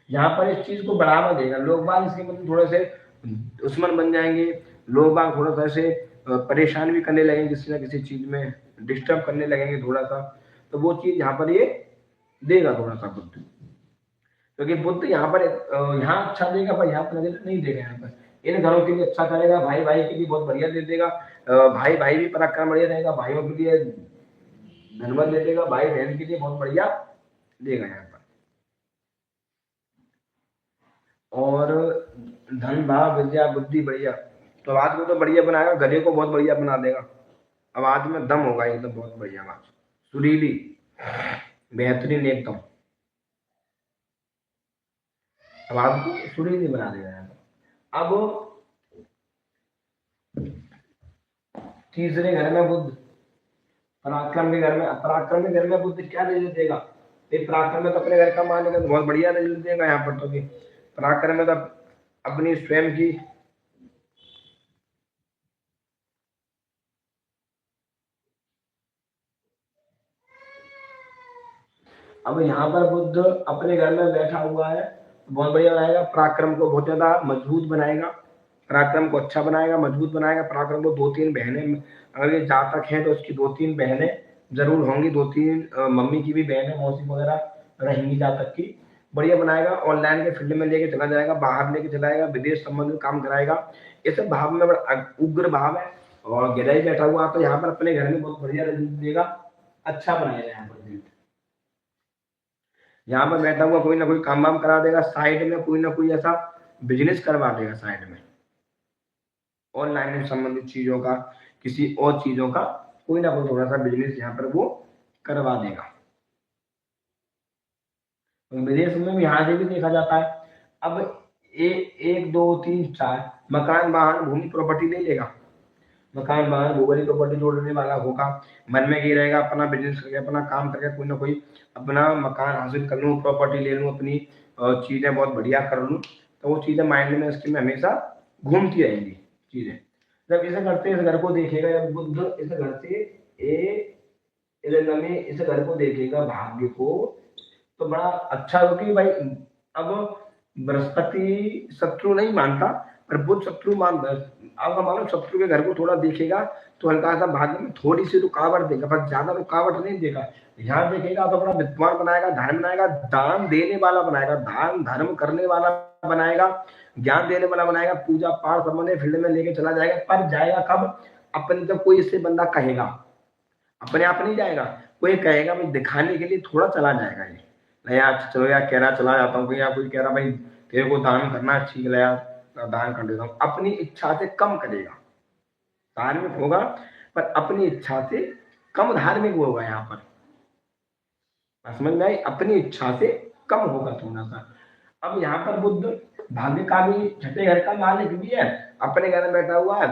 यहाँ पर इस चीज को बढ़ावा देगा, लोग बाग इसके मतलब थोड़े से दुश्मन बन जाएंगे, लोग बाग थोड़ा सा ऐसे परेशान भी करने लगेंगे, किसी ना किसी चीज में डिस्टर्ब करने लगेंगे थोड़ा सा, तो वो चीज यहाँ पर ये देगा थोड़ा सा बुद्ध, क्योंकि बुद्ध यहाँ पर यहाँ अच्छा देगा, पर यहाँ पर नहीं देगा। यहाँ पर इन घरों के लिए अच्छा करेगा, भाई भाई के लिए बहुत बढ़िया दे देगा, भाई भाई भी पराक्रम बढ़िया रहेगा, भाइयों के लिए धनवन दे देगा, भाई बहन के लिए बहुत बढ़िया देगा यहाँ पर। और धन भाव विद्या बुद्धि बढ़िया। तो आवाज को तो बढ़िया बनाएगा, गले को बहुत बढ़िया बना देगा। आवाज में दम होगा एकदम, बहुत बढ़िया आवाज, सुरीली, बेहतरीन एकदम। आवाज को सुरीली बना देगा यार। अब तीसरे घर में बुद्ध, पराक्रम के घर में, पराक्रम के घर में बुद्ध क्या रिजल्ट देगा? ये पराक्रम में तो अपने घर का मालिक है, तो बहुत बढ़िया रिजल्ट देगा यहाँ पर। तो भी पराक्रम में तो अपनी स्वयं की, अब यहाँ पर बुद्ध अपने घर में बैठा हुआ है, बहुत बढ़िया बनाएगा। पराक्रम को बहुत ज्यादा मजबूत बनाएगा, पराक्रम को अच्छा बनाएगा, मजबूत बनाएगा। पराक्रम को 2-3 बहनें, अगर ये जातक है तो उसकी 2-3 बहनें जरूर होंगी, 2-3 मम्मी की भी बहनें, मौसी वगैरह रहेंगी जातक की। बढ़िया बनाएगा, ऑनलाइन के फील्ड में लेके चला जाएगा, बाहर लेके चलाएगा, विदेश संबंधित काम कराएगा। इस भाव में उग्र भाव है। और गिरई बैठा हुआ तो यहाँ पर अपने घर में बहुत बढ़िया रिजल्ट देगा, अच्छा बनाएगा यहाँ पर रिजल्ट। यहाँ पर बैठा हुआ कोई ना कोई काम वाम करा देगा, साइड में कोई ना कोई ऐसा बिजनेस करवा देगा, साइड में ऑनलाइन संबंधित चीजों का, किसी और चीजों का कोई ना कोई थोड़ा सा बिजनेस यहाँ पर वो करवा देगा। तो विदेश में भी यहाँ से भी देखा जाता है। अब 1, 2, 3, 4 मकान, वाहन, भूमि, प्रॉपर्टी ले लेगा। मकान, वाहन, भूगोलिक प्रॉपर्टी जोड़ने वाला होगा। मन में ये रहेगा अपना बिजनेस करके, अपना काम करके कोई ना कोई अपना मकान हासिल कर लूँ, प्रॉपर्टी ले लूँ, अपनी चीजें बहुत बढ़िया कर लूँ। तो वो चीजें माइंड में उसकी में हमेशा घूमती रहेंगी चीजें। जब इसे करते इस घर को देखेगा, जब बुद्ध इस घर से इस घर को देखेगा, भाग्य को, तो बड़ा अच्छा हो कि भाई अब बृहस्पति शत्रु नहीं मानता, पर बुध शत्रु मानता है। आपका मानो शत्रु के घर को थोड़ा देखेगा तो हल्का सा भाग्य में थोड़ी सी रुकावट देगा, पर ज्यादा रुकावट नहीं देगा। यहाँ देखेगा तो बड़ा विद्वान बनाएगा, धर्म बनाएगा, दान देने वाला बनाएगा, दान धर्म करने वाला बनाएगा, ज्ञान देने वाला बनाएगा, पूजा पाठ संबंधी फील्ड में लेके चला जाएगा। पर जाएगा कब? अपने जब कोई इससे बंदा कहेगा, अपने आप नहीं जाएगा, कोई कहेगा, भाई दिखाने के लिए थोड़ा चला जाएगा ये। नहीं यार चलो यार, कह रहा चला जाता हूँ, या कोई कह रहा भाई तेरे को दान करना ठीक है यार, दान कर देता हूँ, अपनी इच्छा से कम करेगा। धार्मिक होगा पर अपनी इच्छा से कम धार्मिक होगा। यहाँ पर समझ में आई? अपनी इच्छा से कम होगा थोड़ा सा। अब यहाँ पर बुद्ध भाग्य का भी, छठे घर का मालिक भी है, अपने घर में बैठा हुआ है,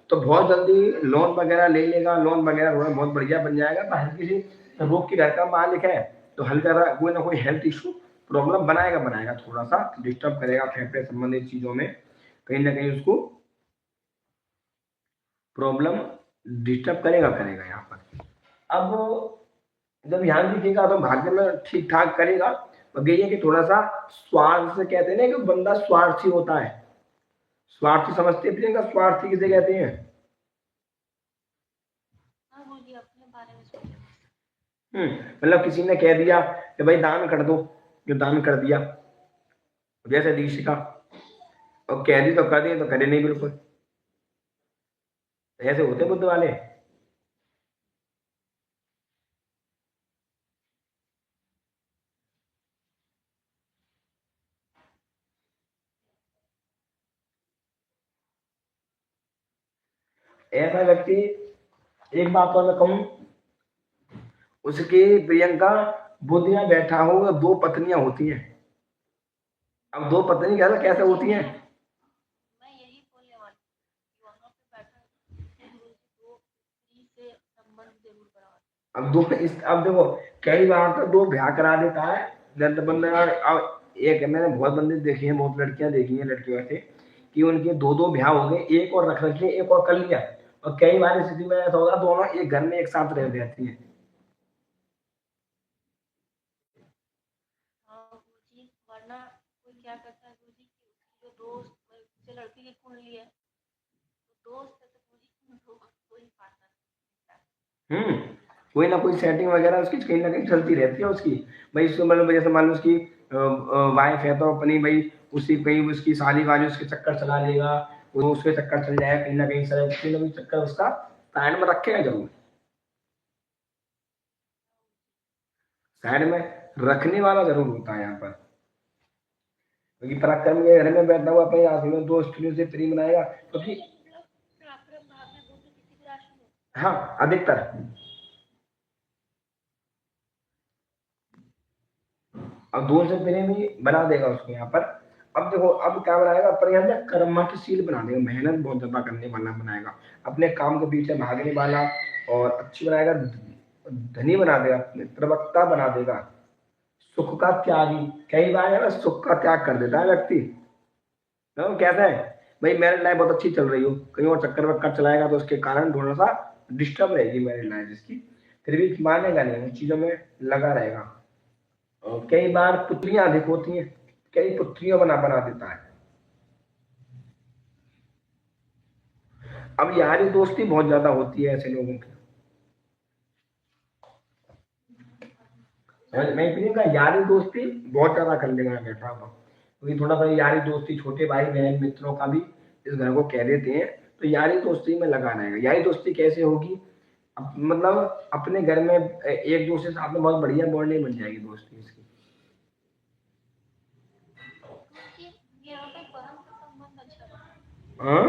तो बहुत जल्दी लोन वगैरह ले लेगा, लोन वगैरह बहुत बढ़िया बन जाएगा। तो हल्की सी रोग के घर का मालिक है, तो हल्का कोई ना कोई हेल्थ इशू प्रॉब्लम बनाएगा, थोड़ा सा डिस्टर्ब करेगा फेफड़े संबंधित चीजों में, कहीं ना कहीं उसको प्रॉब्लम डिस्टर्ब करेगा यहाँ पर। अब जब ध्यान दिखेगा तो भाग्य में ठीक ठाक करेगा। मगर ये कि थोड़ा सा स्वार्थ से, कहते हैं ना कि बंदा स्वार्थी होता है, स्वार्थी समझते हैं प्रियंका? स्वार्थी किसे कहते हैं? हाँ बोलिए, अपने बारे में सोचिए। मतलब किसी ने कह दिया कि भाई दान कर दो, जो दान कर दिया, जैसे दीक्षिका, और कह दी तो कर दी, तो करे नहीं बिल्कुल। ऐसे होते बुद्ध वाले। ऐसा व्यक्ति, एक बात और मैं कहूं, उसकी प्रियंका बुद्ध यहाँ बैठा होगा, 2 पत्नियां होती हैं। अब 2 पत्नी कैसे होती हैं? मैं यही बोलने वाली हूँ, वहां पे बैठा गुरु जी 2 स्त्री से संबंध जरूर बनाओ। अब देखो, कई बार तो 2 ब्याह करा देता है बंदा। अब एक मैंने बहुत बंदे देखे हैं, बहुत लड़कियां देखी हैं, लड़कियों से, कि उनके 2-2 ब्याह हो गए, एक और रख रखी है, एक और कर लिया। और कई बार स्थिति में ऐसा होगा, दोनों एक घर में एक साथ रह जाती हैं। हाँ गुरु जी, वरना कोई क्या करता है गुरु जी की उसकी जो दोस्त, जैसे लड़की की कुंडली है, तो दोस्त है तो गुरु जी कोई पार्टनर। कोई ना कोई सेटिंग वगैरह उसकी कहीं ना कहीं चलती रहती है उसकी। भाई उसको मतलब जैसे मान लो उसकी वाइफ है, तो अपनी भाई उसी कहीं उसकी साली वाली उसके चक्कर चला लेगा, वो उसके चक्कर चल जाएगा, कहीं ना कहीं चक्कर उसका साइड में रखेगा जरूर, साइड में रखने वाला जरूर होता है यहाँ पर। क्योंकि पराक्रम के घर में बैठा हुआ अपने राशि में दो स्त्रियों से प्रेम बनाएगा, क्योंकि पराक्रम भाव में बुध किसी भी राशि में। हाँ अधिकतर। अब दो से प्रेम ही बना देगा उसको यहाँ पर। अब देखो अब क्या बनाएगा, पर यहाँ पे कर्मठशील बना देगा, मेहनत बहुत ज्यादा करने वाला बनाएगा, अपने काम के पीछे भागने वाला, और अच्छी बनाएगा, धनी बना देगा, प्रवक्ता बना देगा, सुख का त्यागी। कई बार है ना सुख का त्याग कर देता है व्यक्ति, तो कहता है भाई मैरिज लाइफ बहुत अच्छी चल रही हो, कहीं और चक्कर वक्कर चलाएगा तो उसके कारण थोड़ा सा डिस्टर्ब रहेगी मैरिज लाइफ इसकी, फिर भी मानेगा नहीं, उन चीजों में लगा रहेगा। और कई बार पुत्रियां अधिक होती हैं, कई पुत्रियों बना बना देता है। अब यारी दोस्ती बहुत ज्यादा होती है ऐसे लोगों की, मैं प्रियंका यारी दोस्ती बहुत ज्यादा कर लेगा बैठा हुआ, क्योंकि थोड़ा सा यारी दोस्ती छोटे भाई बहन मित्रों का भी इस घर को कह देते हैं, तो यारी दोस्ती में लगा रहेगा। यारी दोस्ती कैसे होगी, मतलब अपने घर में एक दूसरे साथ में बहुत बढ़िया बॉन्डिंग बन जाएगी दोस्ती इसकी। क्योंकि यहाँ पे बहन का संबंध अच्छा बना, हाँ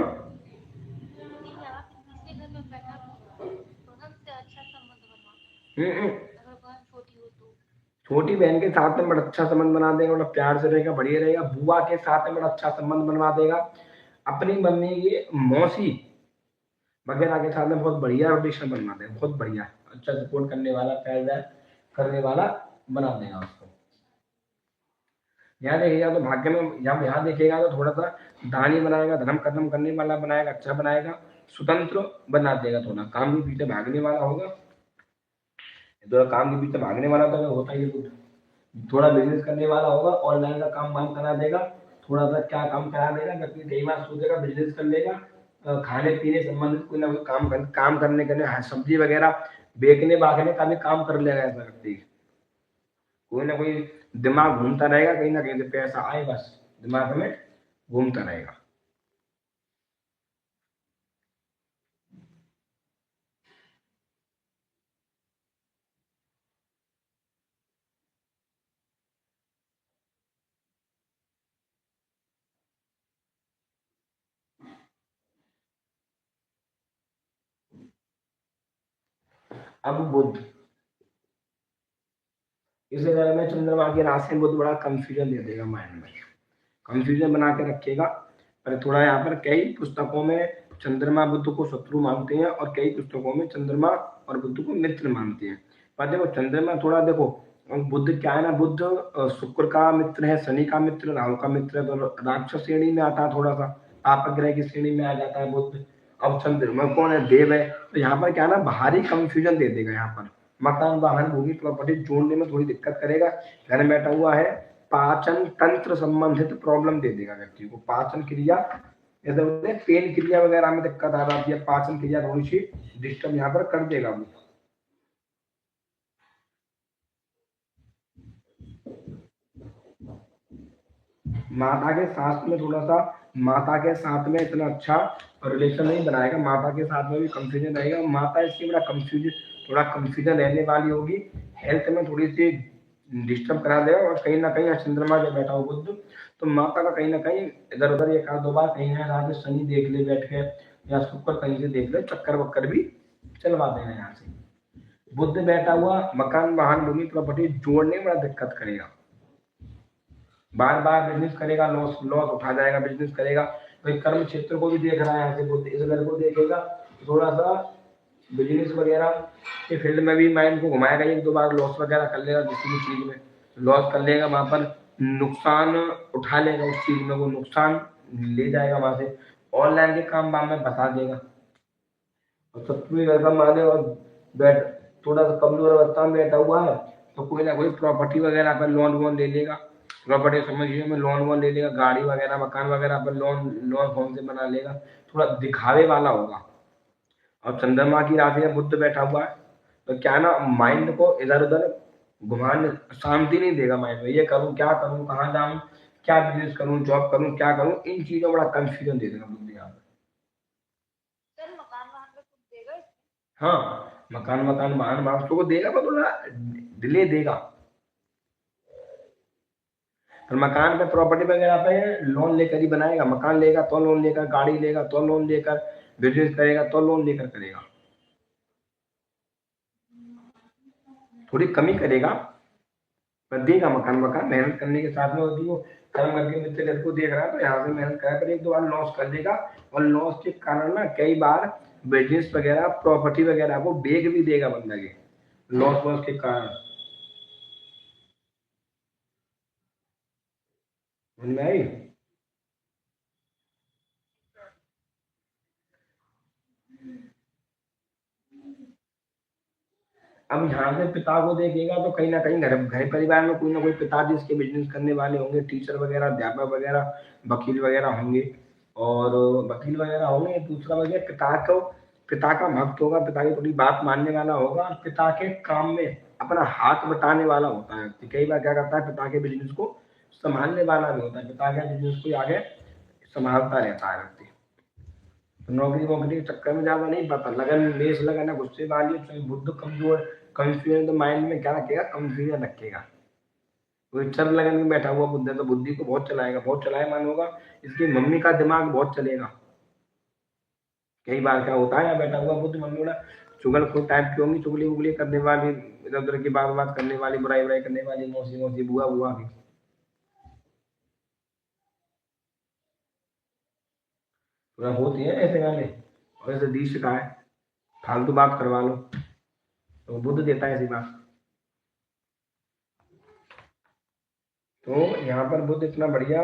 लेकिन यहाँ पे तीसरे घर में बैठा बहन से अच्छा संबंध बनवाता है। अगर बहन छोटी हो तो छोटी बहन के साथ में बड़ा अच्छा संबंध बना देगा, मतलब प्यार से रहेगा, बढ़िया रहेगा। बुआ के साथ में बड़ा अच्छा संबंध बनवा देगा, अपनी मम्मी की मौसी वगैरह के साथ में बहुत बढ़िया रिलेशन बनवा देगा, बहुत बढ़िया अच्छा सपोर्ट करने वाला, प्यार व्यार करने वाला बना देगा उसको। यहाँ देखेगा तो भाग्य में, यहाँ देखेगा तो थोड़ा सा दानी बनाएगा, धर्म कर्म करने वाला बनाएगा, अच्छा बनाएगा, स्वतंत्र बना देगा, थोड़ा काम के पीछे भागने वाला होगा, थोड़ा काम के पीछे भागने वाला तो होता ही है कुछ, थोड़ा बिजनेस करने वाला होगा, ऑनलाइन का काम वाम करा देगा, थोड़ा सा क्या काम करा देगा, व्यक्ति कई बार सोचेगा बिजनेस कर लेगा, खाने पीने संबंधित कोई ना कोई काम करने के लिए, सब्जी वगैरह बेचने बागने का भी काम कर लेगा ऐसा व्यक्ति, कोई ना कोई दिमाग घूमता रहेगा, कहीं ना कहीं से पैसा आए बस दिमाग में घूमता रहेगा। अब बुद्ध, इस घर में चंद्रमा की राशि में बुद्ध बड़ा कंफ्यूजन दे देगा, माइंड में कंफ्यूजन बना के रखेगा। पर थोड़ा यहाँ पर कई पुस्तकों में चंद्रमा बुद्ध को शत्रु मानते हैं, और कई पुस्तकों में चंद्रमा और बुद्ध को मित्र मानते हैं। पर देखो चंद्रमा थोड़ा देखो, बुद्ध क्या है ना, बुद्ध शुक्र का मित्र है, शनि का मित्र, राहु का मित्र है, तो राक्षस श्रेणी में आता है, थोड़ा सा पाप ग्रह की श्रेणी में आ जाता है बुद्ध। अब चंद्रमा कौन है, देव है, तो यहाँ पर क्या है ना भारी कंफ्यूजन दे देगा, यहाँ पर मकान वाहन भूमि प्रॉपर्टी जोड़ने में थोड़ी दिक्कत करेगा, घर में बैठा हुआ है, पाचन तंत्र संबंधित प्रॉब्लम दे देगा व्यक्ति को, पाचन क्रिया, जैसे बोलते हैं पेन क्रिया वगैरह में दिक्कत आ जाती है, पाचन क्रिया थोड़ी सी डिस्टर्ब यहाँ पर कर देगा वो। माता के साथ में थोड़ा सा, माता के साथ में इतना अच्छा रिलेशन नहीं बनाएगा, माता के साथ में भी कंफ्यूजन रहेगा, माता इसकी बड़ा कंफ्यूजन, थोड़ा कंफ्यूजन रहने वाली होगी, हेल्थ में थोड़ी सी डिस्टर्ब करा देगा, और कहीं ना कहीं चंद्रमा जब बैठा हो बुद्ध, तो माता का कहीं ना कहीं इधर उधर एक आध दो बार कहीं ना शनि देख ले बैठ के, या शुक्र कहीं से देख ले, चक्कर वक्कर भी चलवा देगा यहाँ से। बुद्ध बैठा हुआ मकान वाहन भूमि प्रॉपर्टी जोड़ने में बड़ा दिक्कत करेगा, बार बार बिजनेस करेगा, लॉस लॉस उठा जाएगा, बिजनेस करेगा, कोई कर्म क्षेत्र को भी देख रहा है यहाँ से बुद्ध, इस घर को देखेगा, थोड़ा सा बिजनेस वगैरह के फील्ड में भी माइंड को घुमाएगा, एक दो बार लॉस वगैरह कर लेगा, किसी भी चीज में लॉस कर लेगा, वहां पर नुकसान उठा लेगा, उस चीज में वो नुकसान ले जाएगा वहां से, ऑनलाइन के काम वाम में फंसा देगा, और शत्रु घर का माने, और बैठ थोड़ा सा कमजोर अवस्था में बैठा हुआ है, तो कोई ना कोई प्रॉपर्टी वगैरह पर लोन वोन ले लेगा, प्रॉपर्टी समझिए में लोन वोन ले लेगा, गाड़ी वगैरह मकान वगैरह पर लोन लोन फोन से बना लेगा, थोड़ा दिखावे वाला होगा। और चंद्रमा की राशि में बुद्ध बैठा हुआ है, तो क्या ना माइंड को इधर उधर घुमाने, शांति नहीं देगा माइंड में, ये करूं क्या करूं, कहाँ जाऊं, क्या बिजनेस करूं, जॉब करूं, क्या करूं, इन चीजों में बड़ा कंफ्यूजन दे देगा बुद्ध यहाँ पर। सर मकान वहां पे कुछ देगा। हाँ मकान मकान वाहन वाहन को देगा, पर थोड़ा डिले देगा, और मकान पे प्रॉपर्टी वगैरह पे लोन लेकर ही बनाएगा। मकान लेगा तो लोन लेकर, गाड़ी लेगा तो लोन लेकर, बिजनेस करेगा तो लोन लेकर करेगा। थोड़ी कमी करेगा पर देगा मकान। मकान मेहनत करने के साथ में होती है। वो कर्म करके मित्र तेरे को देख रहा है तो यहाँ से मेहनत करा, पर एक दो बार लॉस कर देगा और लॉस के कारण ना कई बार बिजनेस वगैरह प्रॉपर्टी वगैरह को बेच भी देगा बंदा के लॉस वॉस के कारण। समझ में आई? अब यहाँ से पिता को देखेगा तो कहीं ना कहीं घर घर परिवार में कोई ना कोई पिताजी इसके बिजनेस करने वाले होंगे, टीचर वगैरह, अध्यापक वगैरह, वकील वगैरह होंगे। और वकील वगैरह होंगे। दूसरा वगैरह पिता का भक्त होगा, पिता की थोड़ी बात मानने वाला होगा और पिता के काम में अपना हाथ बटाने वाला होता है। तो कई बार क्या करता है, पिता के बिजनेस को संभालने वाला भी होता है, पिता के बिजनेस को आगे संभालता रहता है व्यक्ति। तो नौकरी वोकरी के चक्कर में ज्यादा नहीं पता, लगन मेष लगन है, गुस्से वाली है, बुद्ध कमजोर, कंफ्यूजन तो माइंड में क्या रखेगा, कंफ्यूजन रखेगा। कोई चर लगन में बैठा हुआ बुद्ध है तो बुद्धि को बहुत चलाएगा, बहुत चलायमान होगा। इसकी मम्मी का दिमाग बहुत चलेगा। कई बार क्या होता है, यहाँ बैठा हुआ बुद्ध मम्मी ना चुगल खो टाइप की होंगी, चुगली उगली करने वाली, इधर उधर की बात करने वाली, बुराई बुराई करने वाली, मौसी मौसी, बुआ बुआ की। थोड़ा होती है ऐसे वाले। और ऐसे दी शिकायत फालतू बात करवा लो तो बुद्ध देता है ऐसी बात। तो यहाँ पर बुद्ध इतना बढ़िया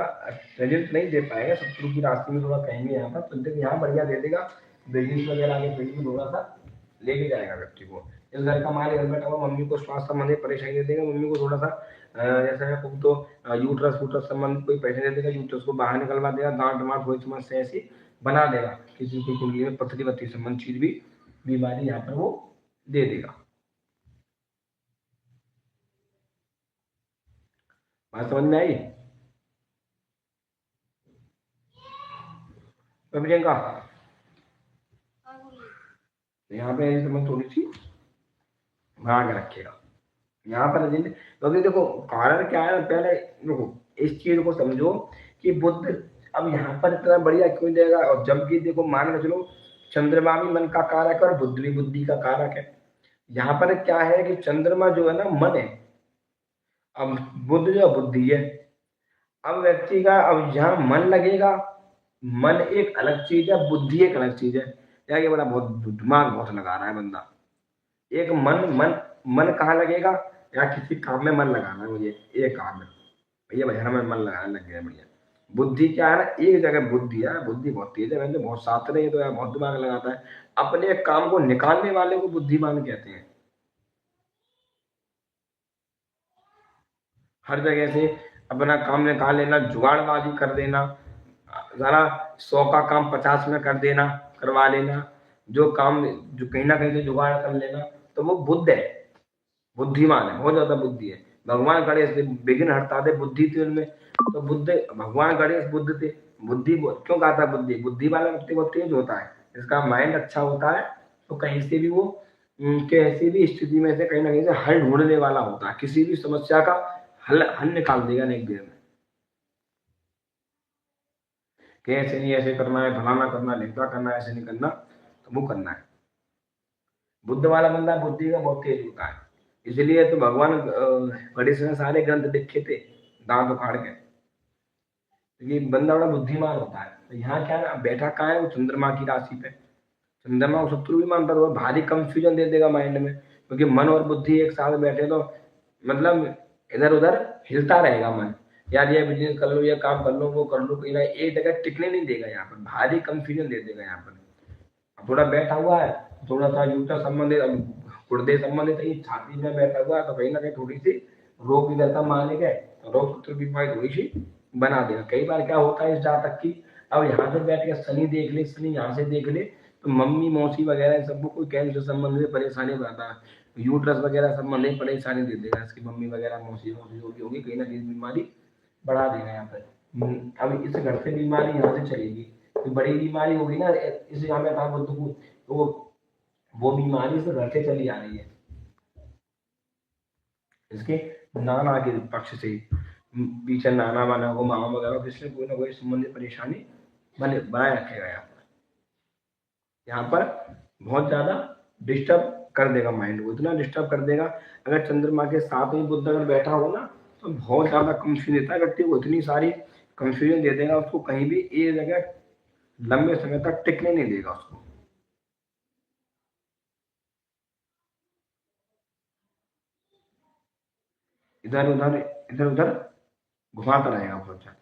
रिजल्ट नहीं दे पाएगा, शत्रु की राशि में थोड़ा कहेंगे यहाँ पर, तो देखो यहाँ बढ़िया दे देगा। बिजनेस वगैरह के फील्ड में थोड़ा सा लेके जाएगा व्यक्ति को। इस घर का मालिक घर बैठा हुआ मम्मी को स्वास्थ्य संबंधित परेशानी दे देगा, मम्मी को थोड़ा सा जैसे है तो यूट्रस वूट्रस संबंधित कोई पैसे दे देगा, यूट्रस को बाहर निकलवा देगा, गांठ वाँठ कोई समस्या ऐसी बना देगा, किसी की कुंडली में पथरी वथरी संबंध चीज भी बीमारी यहाँ पर वो दे देगा। बात समझ में आई प्रियंका? यहाँ पे समझ थोड़ी सी बना के रखेगा यहाँ पर। क्योंकि देखो कारण क्या है, पहले देखो इस चीज को समझो कि बुद्ध अब यहाँ पर इतना बढ़िया क्यों देगा। और जबकि देखो मान के चलो चंद्रमा भी मन का कारक है और बुद्ध भी बुद्धि का कारक है। यहाँ पर क्या है कि चंद्रमा जो है ना मन है, अब बुद्ध जो बुद्धि है। अब व्यक्ति का अब जहाँ मन लगेगा, मन एक अलग चीज है, बुद्धि एक अलग चीज है। यार ये बड़ा बहुत दिमाग बहुत लगा रहा है बंदा। एक मन मन मन कहाँ लगेगा, या किसी काम में मन लगाना है मुझे, एक काम में भैया भजन में मन लगाने लग गया भैया। बुद्धि क्या है ना, एक जगह बुद्धि है, बुद्धि बहुत तेज है, मैंने बहुत शास्त्र है तो यार बहुत दिमाग लगाता है। अपने काम को निकालने वाले को बुद्धिमान कहते हैं। हर जगह से अपना काम निकाल लेना, जुगाड़बाजी कर देना, जरा 100 का काम 50 में कर देना, करवा लेना, जो काम जो कहीं ना कहीं से जुगाड़ कर लेना, तो वो बुद्ध है, बुद्धिमान है, बहुत ज्यादा बुद्धि है। भगवान गणेश विघ्न हरता थे, बुद्धि थी उनमें। तो बुद्ध भगवान गणेश बुद्ध थे। बुद्धि क्यों कहा था बुद्धि? बुद्धि वाला व्यक्ति बहुत तेज होता है, इसका माइंड अच्छा होता है, तो कहीं से भी वो कैसी भी स्थिति में से कहीं ना कहीं से हल ढूंढने वाला होता है, किसी भी समस्या का हल निकाल देगा एक देर में। कि ऐसे नहीं ऐसे करना है, फलाना करना है, ढिमका करना है, ऐसे नहीं करना, तो वो करना है। बुद्ध वाला बंदा बुद्धि का बहुत तेज होता है। इसलिए तो भगवान गणेश ने सारे ग्रंथ लिखे थे दांत उखाड़ के। ये बंदा बड़ा बुद्धिमान होता है। तो यहाँ क्या है, बैठा कहाँ है, वो चंद्रमा की राशि पे। चंद्रमा को शत्रु भी मानता है, भारी कंफ्यूजन दे देगा माइंड में, क्योंकि मन और बुद्धि एक साथ बैठे तो मतलब इधर उधर हिलता रहेगा मन। यार ये बिजनेस कर लो, ये काम कर लो, वो कर लो, कहीं एक जगह टिकने नहीं देगा। यहाँ पर भारी कंफ्यूजन दे देगा। यहाँ पर थोड़ा बैठा हुआ है, थोड़ा सा यूटा संबंधित, गुर्दे संबंधित है, छाती में बैठा हुआ है, तो कहीं ना कहीं थोड़ी सी रोग इधर का मालिक है, रोग सूत्र बीमारी थोड़ी सी बना देगा। कई बार क्या होता है इस जातक की, अब यहाँ से बैठ के शनि देख ले, शनि यहाँ से देख ले, तो मम्मी मौसी वगैरह सबको कोई कैंसर संबंधित परेशानी बनाता है, यूट्रस वगैरह संबंधित परेशानी दे देगा। इसकी मम्मी वगैरह मौसी मौसी होगी कहीं ना कहीं बीमारी बढ़ा देगा यहाँ पर। अब इस घर से बीमारी यहाँ से चलेगी, तो बड़ी बीमारी होगी ना, इस यहाँ में कहा बुद्ध को, तो वो बीमारी से घर से चली आ रही है, इसके नाना के पक्ष से। पीछे नाना वाना को, मामा वगैरह को, इसलिए कोई ना कोई संबंधी परेशानी बनाए रखेगा। यहाँ पर बहुत ज्यादा डिस्टर्ब कर देगा माइंड को, इतना डिस्टर्ब कर देगा। अगर चंद्रमा के साथ में बुध अगर बैठा हो ना तो बहुत ज्यादा कंफ्यूजन देता है व्यक्ति को, इतनी सारी कंफ्यूजन दे देगा उसको, कहीं भी एक जगह लंबे समय तक टिकने नहीं देगा उसको। इधर उधर इधर उधर घुमाता रहेगा बहुत ज्यादा।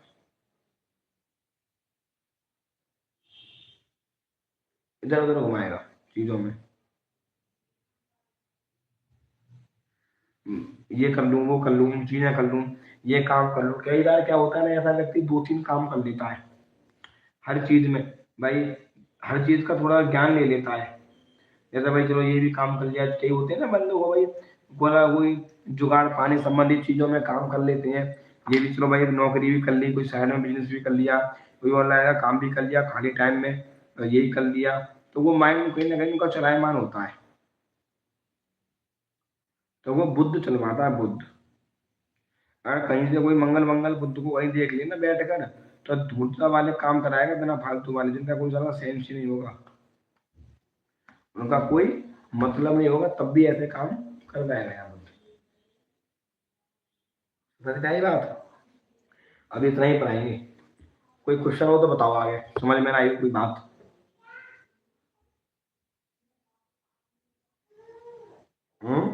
इधर उधर घुमाएगा चीजों में, ये कर लूँ, वो कर लूँ, चीजें कर लूँ, ये काम कर लूँ। कई बार क्या होता है ना, ऐसा व्यक्ति 2-3 काम कर लेता है हर चीज में। भाई हर चीज का थोड़ा ज्ञान ले लेता है, जैसे भाई चलो ये भी काम कर लिया। कई होते हैं ना बंदों को भाई बोला कोई जुगाड़ पाने संबंधित चीजों में काम कर लेते हैं। ये भी चलो भाई नौकरी भी कर ली, कोई साइड में बिजनेस भी कर लिया, कोई ऑनलाइन का काम भी कर लिया खाली टाइम में, तो यही कर लिया। तो वो माइंड कहीं ना कहीं उनका चलायमान होता है, तो वो बुद्ध चलवाता है, बुद्ध। अगर कहीं से कोई मंगल मंगल बुद्ध को वहीं देख लिया ना बैठ कर, तो धूर्तता वाले काम कराएगा बिना फालतू वाले, जिनका कोई ज्यादा सेंस ही नहीं होगा, उनका कोई मतलब नहीं होगा, तब भी ऐसे काम करवाएगा यहाँ बुद्ध। समझ में आई बात? अभी इतना ही पढ़ाएंगे। कोई क्वेश्चन हो तो बताओ, आगे समझ में ना आई कोई बात? हम्म,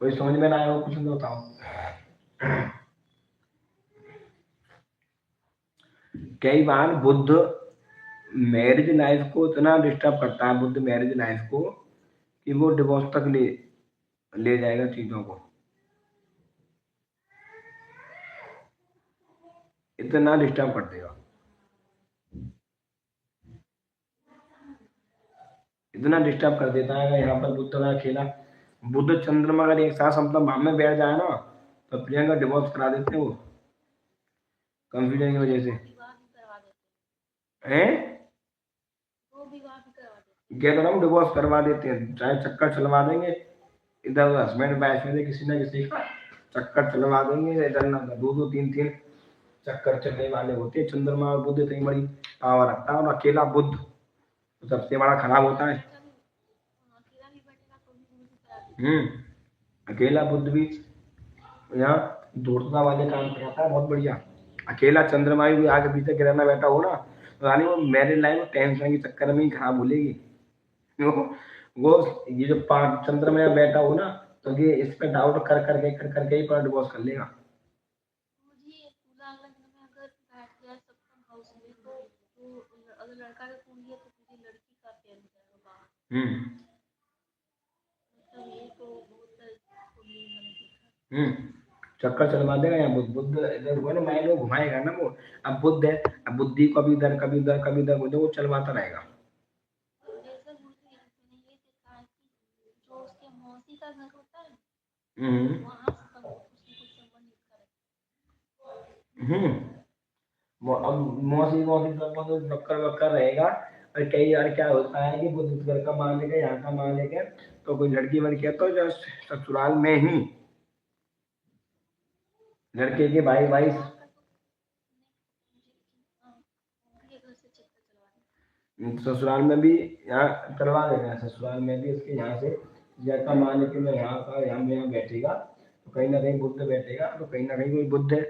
कोई समझ में ना आया हो क्वेश्चन तो बताओ। कई बार बुद्ध मैरिज लाइफ को इतना डिस्टर्ब करता है, बुद्ध मैरिज लाइफ को, कि वो डिवोर्स तक ले ले जाएगा चीजों को, इतना डिस्टर्ब कर देगा, इतना डिस्टर्ब कर देता है। यहाँ पर बुद्ध का खेला, बुद्ध चंद्रमा अगर एक साथ मतलब भाव में बैठ जाए ना, तो प्रियंका डिवोर्स करा देते हैं वो, कंफ्यूजन की वजह से। विवाह भी करवा देते हैं? वो विवाह भी करवा देते कह तो रहा हूँ डिवोर्स करवा देते हैं, चाहे चक्कर चलवा देंगे इधर उधर, हस्बैंड वाइफ में से किसी ना किसी का चक्कर चलवा देंगे, इधर ना 2-2 3-3 चक्कर चलने वाले होते हैं। चंद्रमा और बुद्ध इतनी बड़ी पावर रखता है, और अकेला बुद्ध तो सबसे बड़ा खराब होता है। अकेला भी बैठेगा तो भी वो भी करा देते अकेला बुद्ध भी यहाँ धूर्तता वाले काम कराता है, बहुत बढ़िया। अकेला चंद्रमा भी आगे पीछे गिरना बैठा हो ना, तो यानी वो मैरिज लाइफ टेंशन के चक्कर में ही खराब बोलेगी। वो ये जो चंद्रमा में बैठा हो ना, तो ये इस पे डाउट कर करके ही पर डिवोर्स कर लेगा। मुझे तुला लग्न में अगर बैठ गया सप्तम हाउस में तो अगर लड़का का कुंडली है तो तुझे लड़की का पैर हो जाएगा बाहर। मतलब ये तो बहुत कुंडली मैंने देखा। चक्कर चलवा देगा यहाँ बुद्ध। बुद्ध इधर हुआ ना माइंड को घुमाएगा ना वो। अब बुद्ध है, अब बुद्धि को कभी इधर कभी उधर कभी इधर वो चलवाता रहेगा। जैसे गुरुजी मैंने ये देखा है कि जो उसके मौसी का घर होता है वहाँ से कुछ न कुछ संबंधित करे। अब मौसी संबंध बक्कर बक्कर रहेगा। और कई बार क्या होता है कि बुद्ध घर का मालिक है, यहाँ का मालिक है, तो कोई लड़की वड़की है तो जस्ट ससुराल में ही लड़के के भाई भाई ससुराल में भी यहाँ करवा देना है, ससुराल में भी इसके यहाँ से जैसा मान के मैं यहाँ का यहाँ बैठेगा, तो कहीं ना कहीं बुद्ध बैठेगा, तो कहीं ना कहीं कोई बुद्ध है।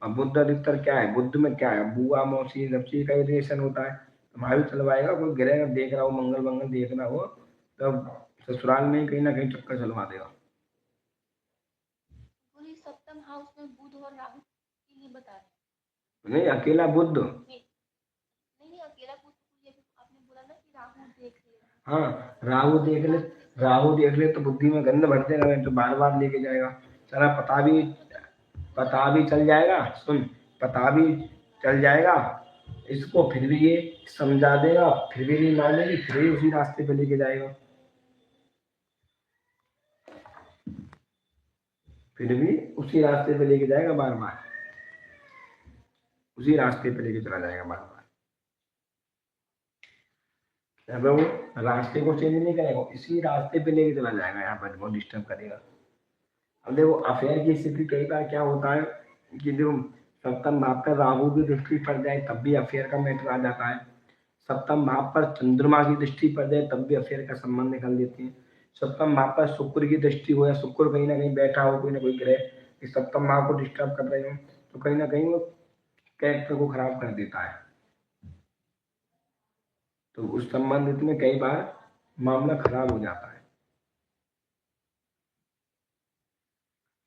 अब बुद्ध अधिकतर क्या है, बुद्ध में क्या है, बुआ मौसी सब चीज का रिलेशन होता है। वहां भी चलवाएगा, कोई गिरेगा देख रहा हो, मंगल मंगल देख रहा हो, तब ससुराल में कहीं ना कहीं चक्कर चलवा देगा। पूरी सप्तम हाउस में बुध और राहु के लिए बता रहे नहीं, अकेला बुद्ध। नहीं अकेला बुध, ये भी आपने बोला ना कि राहु देख ले। हाँ, राहु देख ले, राहु देख ले तो बुद्धि में गंध भर देगा, तो बार बार लेके जाएगा। सारा पता भी चल जाएगा, सुन, पता भी चल जाएगा इसको, फिर भी ये समझा देगा, फिर भी नहीं मानेगी, फिर भी उसी रास्ते पे लेके जाएगा, फिर भी उसी रास्ते पे लेके जाएगा, बार बार उसी रास्ते पे लेके चला जाएगा बार बार। अगर वो रास्ते को चेंज नहीं करेगा, इसी रास्ते पे लेके चला जाएगा, यहाँ पर बहुत डिस्टर्ब करेगा। अब देखो अफेयर की स्थिति कई बार क्या होता है कि जो सप्तम भाव पर राहु की दृष्टि पड़ जाए तब भी अफेयर का मैटर आ जाता है। सप्तम भाव पर चंद्रमा की दृष्टि पड़ जाए तब भी अफेयर का संबंध निकल देती है। सप्तम भाव पर शुक्र की दृष्टि हो या शुक्र कहीं ना कहीं बैठा हो, कोई ना कोई ग्रह इस सप्तम भाव को डिस्टर्ब कर रहे हो, तो कहीं ना कहीं वो कैरेक्टर को खराब कर देता है। तो उस संबंधित में कई बार मामला खराब हो जाता है।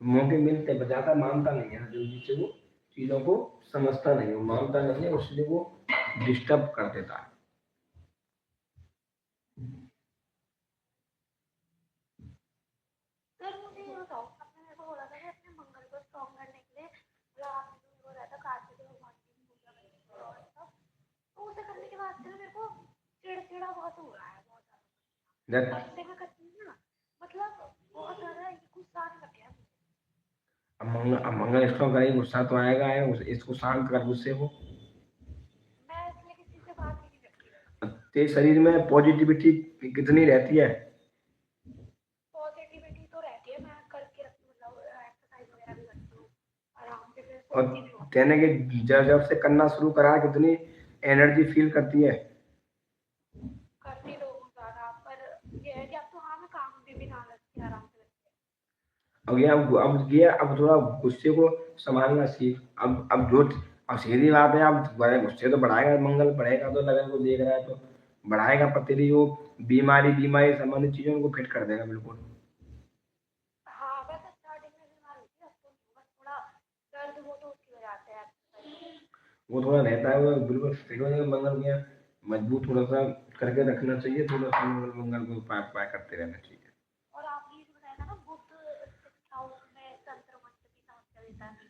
मौके मिलते हैं, ज्यादा मानता नहीं है, जल्दी से वो चीजों को समझता नहीं, वो मानता नहीं है, उसलिए वो डिस्टर्ब कर देता है। सर मुझे ये बताओ, आपने मेरे को बोला था कि अपने मंगल को स्ट्रॉन्ग करने के लिए मतलब आपने जो मेरे को बताया था कार्तिक भगवान की पूजा करने के लिए और सब, तो उसे करने के बाद से मेरे को चिड़चिड़ा बहुत हो रहा है, बहुत ज्यादा जब गुस्से में करती हूँ ना, मतलब बहुत ज्यादा गुस्सा आने लग गया मुझे। अब मंगल स्ट्रॉन्ग करेगी, गुस्सा तो आएगा है, इसको शांत कर गुस्से को। मैं इसलिए किसी से बात ही नहीं करती रहती। तेरे शरीर में पॉजिटिविटी कितनी रहती है? पॉजिटिविटी तो रहती है, मैं करके रखती हूँ, मतलब एक्सरसाइज वगैरह भी करती हूँ आराम से, फिर और सोती भी हूँ। कहने के जब जब से करना शुरू करा कितनी एनर्जी फील करती है? करती तो हूँ ज्यादा, पर ये है कि अब तो हाँ मैं काम भी ना लगती, आराम से लगती अब थोड़ा गुस्से को संभालना सीख। अब सीधी बात है, अब बड़े गुस्से तो बढ़ाएगा, मंगल बढ़ेगा तो लगन को देख रहा है तो बढ़ाएगा, पर तेरी वो बीमारी बीमारी संबंधित चीजों को फिट कर देगा बिल्कुल। है। हाँ वैसे स्टार्टिंग में बीमार हुई थी, अब तो नहीं, बस थोड़ा दर्द वो तो उसकी वजह से है exercise। वो थोड़ा रहता है, वो बिल्कुल फिट हो जाएगा मंगल के यहाँ। मजबूत थोड़ा सा करके रखना चाहिए, थोड़ा सा मंगल मंगल को उपाय उपाय करते रहना चाहिए। और आपने ये जो बताया था ना, बुध 6th हाउस में तंत्र मंत्र की समस्या देता है,